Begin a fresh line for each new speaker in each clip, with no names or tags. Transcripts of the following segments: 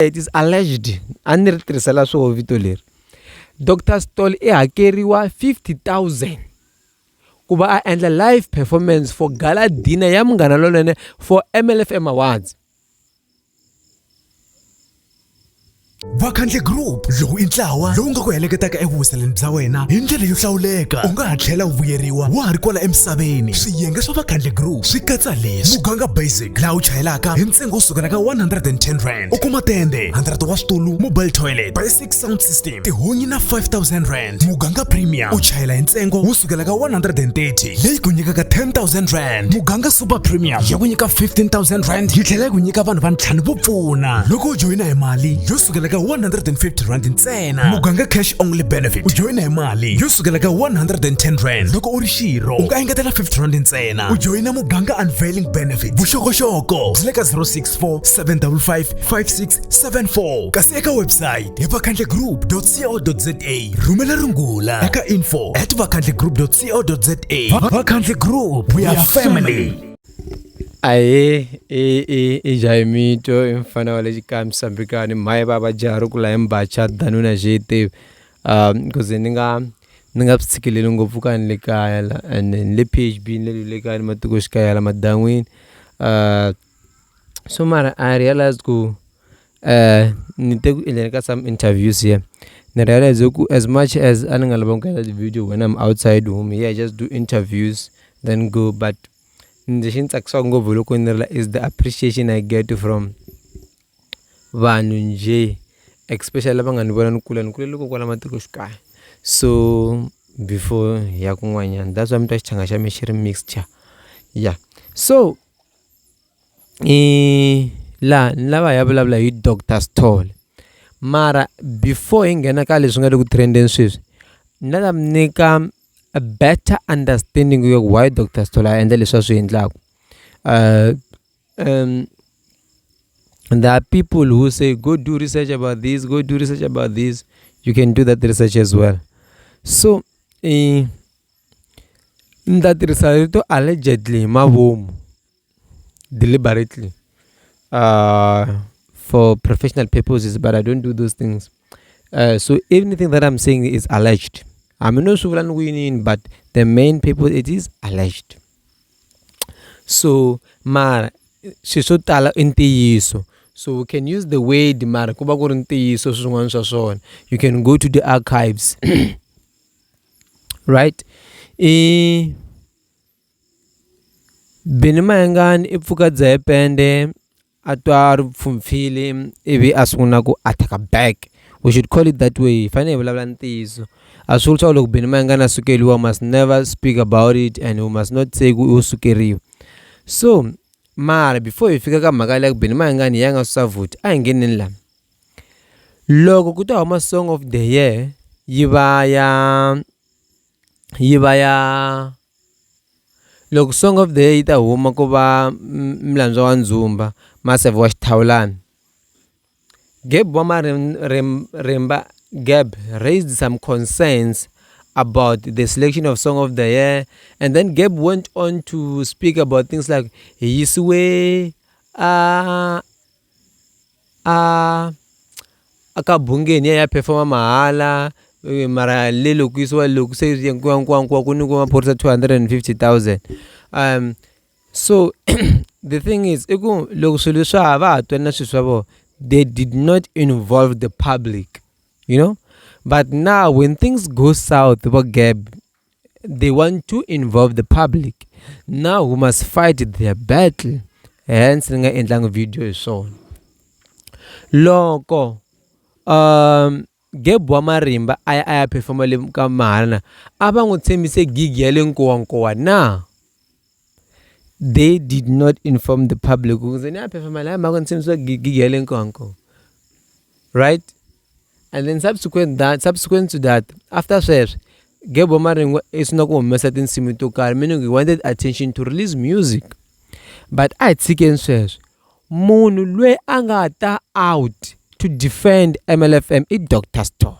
it is alleged a ni ri tirhisela swo vito leri Dr Stall I hakeriwa 50,000 ku va a endla live performance for gala dinner ya Munghana Lonene for MLFM Awards.
Vakhandle Group lowu I ntlawa lowu nga ku heleketaka evuseleni bya wena hi ndlela yo hlawuleka. U nga ha tlhela u vuyeriwa wa ha ri kwala emisaveni. Swiyenge swa Vakhandle Group swi katsa leswi: muganga basic laha u chayelaka hi ntsengo wo sukela ka 110 rand. U kuma tende 100 wa switulu, mobile toilet, basic sound system, tihunyi na 5,000 rand. Muganga premium u chayela hi ntsengo wo sukela ka 130 leyi ku nyikaka 10,000 rand. Muganga super premium ya ku nyika 15,000 rand yi tlhela ku nyika vanhu va ntlhanu vo pfuna loko u joyina hi mali yo sukela ka 150 rand ntsena. Muganga cash only benefit u joyina hi mali yo sukela ka 110 rand loko u ri xirho u nga engetela 50 rand ntsena. U joyina muganga unveiling benefit vuxokoxoko byi le ka 064 755 5674 kasi eka website hi vakhandlegroup.co.za. Rhumela rungula eka info@vakhandlegroup.co.za. Vakhandle Group, we are family.
Aye Jaimito mfana wa le Msambikani mai baba jaru kula embacha danuna jete because ni nga psikilele ngopfu ka le kaya la and le PHB le ka matuko xikaya la madan'wini so mara I realized ku ni te ku endleni ka some interviews here ni realize ku as much as ani nga lava ku the video when I'm outside home I just do interviews then go, but is the appreciation I get from vanhu nje, especially lava nga ni vona ni kula loko kwala matiko xikaya. So before ya kun'wanyana, that's why mi twa xichanga xa me xi ri mixture. Yeah, so la ni lava ya vulavula hi Dr Stall, mara before hi nghena ka leswi nga le ku trendeni sweswi ni lava mi nyika a better understanding of why Dr Stall a endla leswi a swi endlaku. There are people who say go do research about this, go do research about this. You can do that research as well. So that research allegedly mavomu deliberately for professional purposes, but I don't do those things. So anything that I'm saying is alleged. I'm not sure winning, but the main people it is alleged. So mara swisotala intiyiso. So we can use the word mara kuba ku ri ntiyiso swin'wana swa swona. You can go to the archives. Right? Beni Mayengani I pfuka dzepende atwa ri pfumfile ivi a sungula ku attack back. We should call it that way. Fanele vulavula ntiyiso. Aswulisa loko Beni Mayengani asukeliwa must never speak about it and we must not say ku usukeriwa. So mara before hi fika ka mhaka leya Beni Mayengani ya nga susa a hi ngeneni la loko ku ta huma song of the year yi va ya loko song of the year yi ta huma ku va Mlanzwa wa Ndzumba Massive wa Xithawulani. Gab wa Maremba Gab raised some concerns about the selection of song of the year, and then Gab went on to speak about things like Yiswe akabungeni ya performa mahala mara lelo kwiswa loko se yankwankwa kuni ku maphorisa 250,000. So the thing is iku loko swilo swa hava hatwa na swiswa vo they did not involve the public, you know. But now when things go south about Gab, they want to involve the public. Now we must fight their battle. Hence nga endlang video so loko Gab wa Marimba aya performa le ka mahala ava n'wi tshembise gig ya le Nkowankowa na they did not inform the public ukuze ni ya performa la ma ku tshembisa gig ya le Nkowankowa, right? And then subsequent to that, after sweswo Gab wa Marimba is not going to humesa tinsimu to karhi, meaning he wanted attention to release music. But I tshikeni sweswo munhu loyi a nga ta out to defend MLFM I Dr Stall.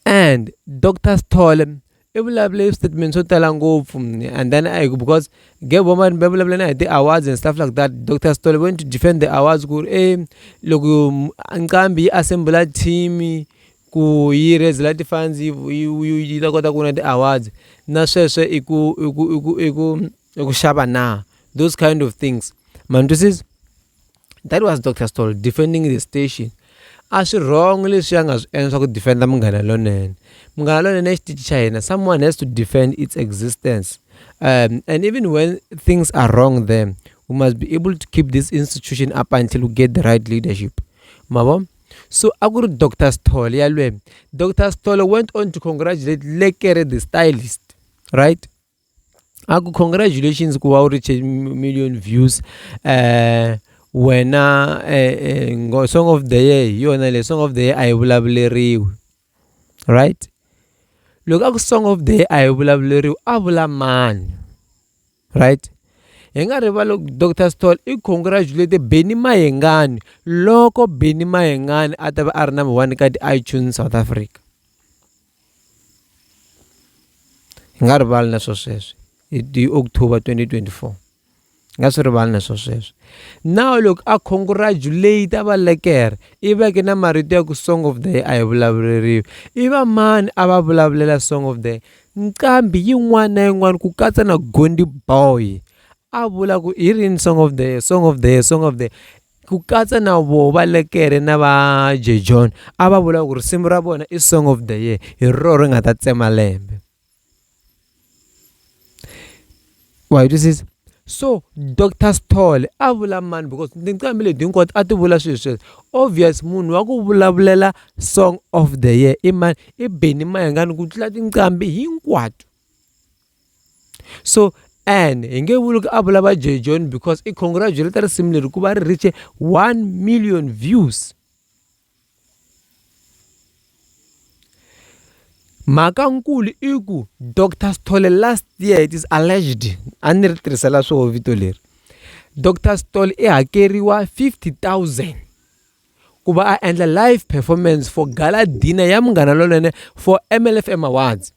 And Dr Stall i vulavule statement swo tala ngopfu, and then because ge woman va vulavula na hi ti-awards and stuff like that. Dr. Stole went to defend the awards ku ri loko nqambi yi assembla team ku yi raise ti-funds yi ta kota ku na ti-awards na sweswo i ku xava na those kind of things. Man twisisa, that was Dr. Stole defending the station. A swi wrong leswi a nga swi endla swa ku defenda Munghana Lonene. Munghana Lonene i xitichi xa hina, someone has to defend its existence, and even when things are wrong there, we must be able to keep this institution up until we get the right leadership. Mabo? So Aguru Dr. Stole yalwe. Dr. Stole went on to congratulate Lekere the stylist, right? Agu congratulations ku wa reach million views. Wena song of the year yona le song of the year a yi vulavuleriwi, right? Loko aku song of the year a yi vulavuleriwi a vula mani, right? Hi nga rivali Dr. Stole i congratulate Benny Mayengani loko Benny Mayengani a ta va a ri number 1 ka ti-iTunes South Africa. Hi nga rivali na sweswo hi October 2024. Nga swi rivali na sweswo. Now look a congratulate va Lekere i veke na marito ya ku song of the year a yi vulavuleriwi. I va mani a va vulavulela song of the year? Nqambi yin'wana na yin'wana ku katsa na Gondi Boy a vula ku hi rini song of the year, song of the year, song of the year. Ku katsa na vo va Lekere na va J John a va vula ku risimu ra vona i song of the year, hi roro ri nga ta tsema lembe. Wa yi twisisa? So Dr. Stole a vula mani because tinqambi leti hinkwato a ti vula swilo sweswo. Obvious munhu wa ku vulavulela song of the year i mani? I Benny Mayengani ku tlula tinqambi hinkwato. So and hi nge vuli ku a vula va J John because i congratulate risimu leri ku va ri reach 1 million views. Mhaka nkulu i ku Dr. Stole last year, it is alleged, a ni ri tirhisela swoho vito leri, Dr. Stole i hakeriwa 50,000 ku va a endla live performance for gala dinner ya Munghana Lonene for MLFM Awards.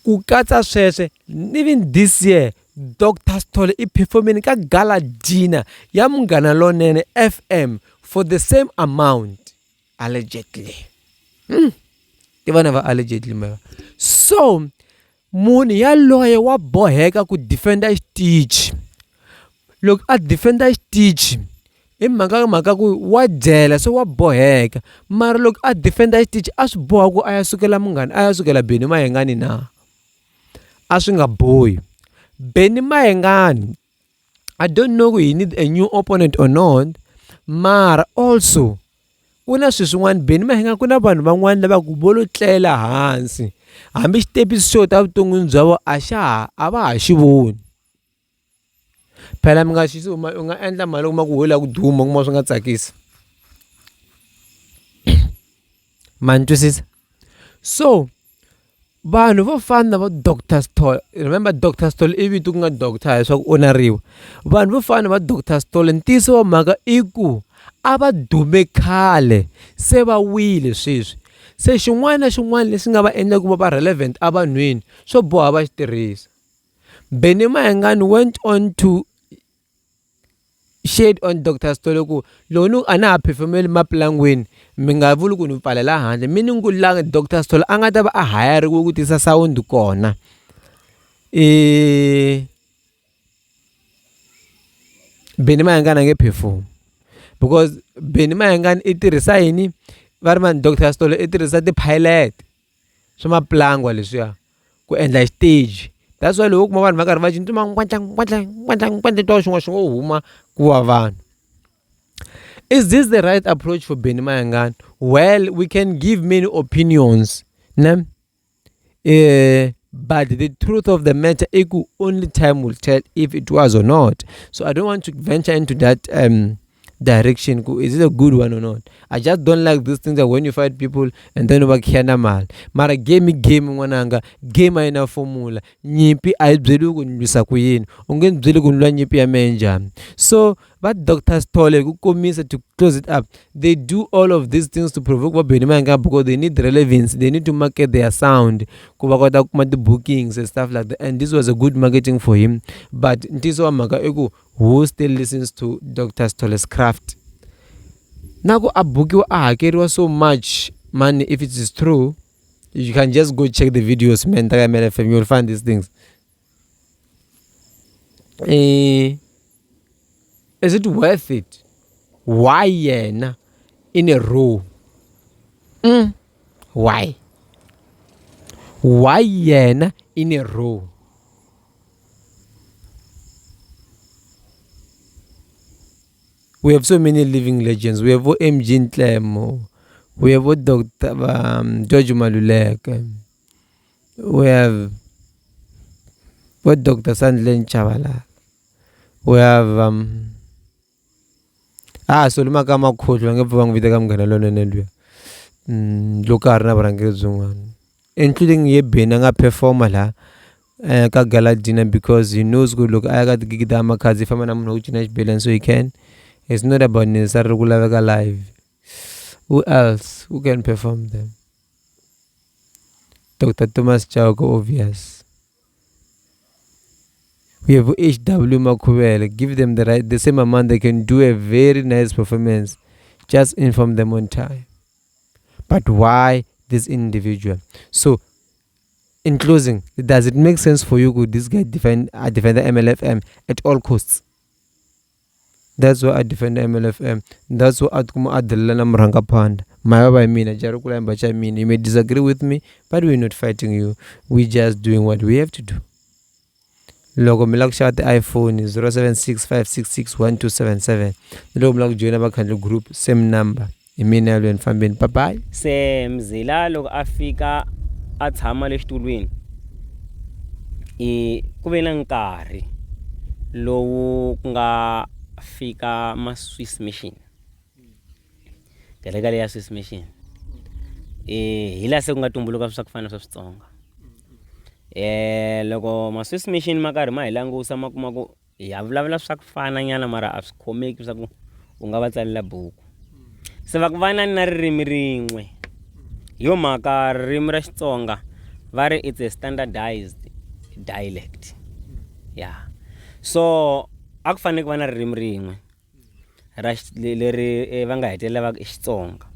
Ku katsa sweswe even this year Dr. Stole i performing ka gala dinner ya Munghana Lonene FM for the same amount. Allegedly. Tiva never allegedly mara. So munhu yaloye wa boheka ku defender xitichi. Loko a defender xitichi i mhaka ku wa dyela so wa boheka, mara loko a defender xitichi a swi boha ku a ya sukela Munghana, a ya sukela Benny Mayengani na a swi nga bohi. Benny Mayengani, I don't know if he need a new opponent or not, mara also kuna swilo swin'wana Benny Mayengani ku na vanhu van'wana lava ku vo lo tlela hansi hambi xitepi xo ta vuton'wini bya vo a va ha xi voni. Phela mi nga xi u nga endla mali loko ma ku hola ku duma kuma swi nga tsakisi. Ma ni twisisa? So vanhu vo fana na va Dr. Stole, remember Dr. Stole i vito ku nga doctor leswaku onariwa. Vanhu vo fana na va Dr. Stole ntiyiso wa mhaka i ku a va dume khale se va wile sweswi. Se xin'wana na xin'wana lexi nga va endla ku va va relevant a vanhwini swo boha va xi tirhisa. Benny Mayengani went on to shade on Dr. Stole ku loko a na ha phefemeli mapulangweni mi nga vuli ku ni pfalela handle, mi ni ngulanga Dr. Stole a nga ta va a hayariwe ku tisa sound kona. Benny Mayengani a nge perform because Benny Mayengani i tirhisa yini va ri mani Dr. Stole i tirhisa ti-pilot swa maplangwa leswiya ku endla stage. That's why loko kuma vanhu va karhi va cincuma xin'wana xin'wana xi ngo huma ku wa vanhu. Is this the right approach for Benny Mayengani? Well, we can give many opinions, but the truth of the matter is only time will tell if it was or not. So I don't want to venture into that direction. Is it a good one or not? I just don't like these things that when you fight people and then over kiana mal. Mara game wananga game ina formula. Nyipi ai bzelu kunlisa kuyini. Ungen bzelu kunlwa nyipi ya menja. So but Dr. Stole kukomisa to close it up. They do all of these things to provoke because they need relevance. They need to market their sound. The bookings and stuff like that. And this was a good marketing for him. But who still listens to Dr. Stole's craft? Nago abuki was so much money. If it is true, you can just go check the videos, man. You'll find these things. Is it worth it? Why in a row? Why? Why in a row? We have so many living legends. We have MG Ntlemo. We have Dr. George Maluleke. We have Dr. Sandlen Chavala. We have Soluma kama coach wangevanga vita kamngana lona nelwe. Lokarna barangere zungwana. Including Yebena nga performer la ka Galadina because he knows good look I got the gig dama kazi fama na mno uchina balance so he can. It's not about necessarily regular live. Who else? Who can perform them? Dr. Thomas Chauko, obvious. We have H.W. Makuwele. Give them the same amount, they can do a very nice performance. Just inform them on time. But why this individual? So, in closing, does it make sense for you? Could this guy defend the MLFM at all costs? That's why I defend MLFM. That's why I Muranga Pand. You may disagree with me, but we're not fighting you. We're just doing what we have to do. Logo Milaksha the iPhone is 0765661277. Logo Milak join our group, same number. Iminalo and Fambin. Bye bye.
Same Zila log Africa at Hamalish to win. Kubenankari. Low nga fika ma Swiss machine. Delegale ya Swiss machine. Hila se kungatumbuloka kusakufana sositsonga. Loko ma Swiss machine makari ma hilangu usama kumako yavulavula swakufana nyana mara asikhomeki swaku ungava tsalela buku. Se vakuvana na ririmi rin'we. Yo maka ririmi ra Xitsonga vari it's a standardized dialect. Yeah. So akufanele kuvana ririmi rin'we ra leri va nga hetelela va Xitsonga.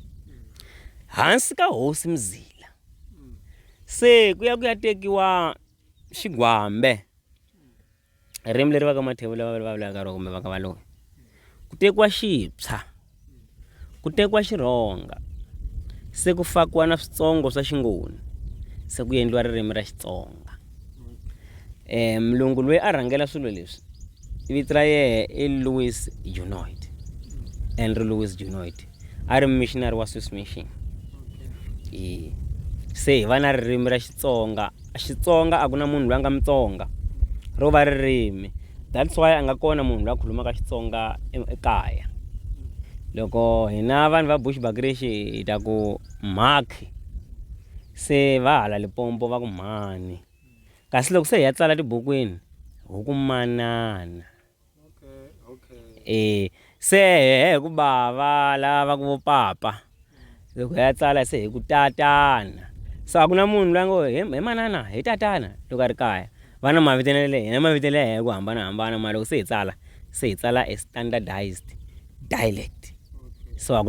Hansi ka Hosi Mzila. Se ku ya tekiwa Xigwambe. Ririmi leri va ka Mathebula va vulavulaka ro kumbe va ka Valungu. Ku tekiwa Xipsha. Ku tekiwa Xirhonga. Se ku fakiwa na switsongo swa Xingoni. Se ku endliwa ririmi ra Xitsonga. Mlungu loyi a rhangela swilo leswi. Vito ra yena Louis Junod. Henry Louis Junod. A ri missionary wa Swiss Mission. Se va na ririmi ra Xitsonga. Xitsonga a ku na munhu loyi a nga Mutsonga. Ro va ririmi. That's why a nga kona munhu loyi a khulumaka Xitsonga ekaya. Loko hina vanhu va Bushbuckridge hi ta ku Mhakhi. Se va hala Limpopo va ku Mhani. Kasi loko se hi ya tsala tibukwini huku Manana. Se he ku bava lava ku Papa. Loko hi ya tsala se hi ku Tatana. So a ku na munhu loyi a ngo he manana hi tatana loko a ri kaya. Vana mavitele hina mavitele he ku hambanahambana mara loko se hi tsala a standardized dialect. So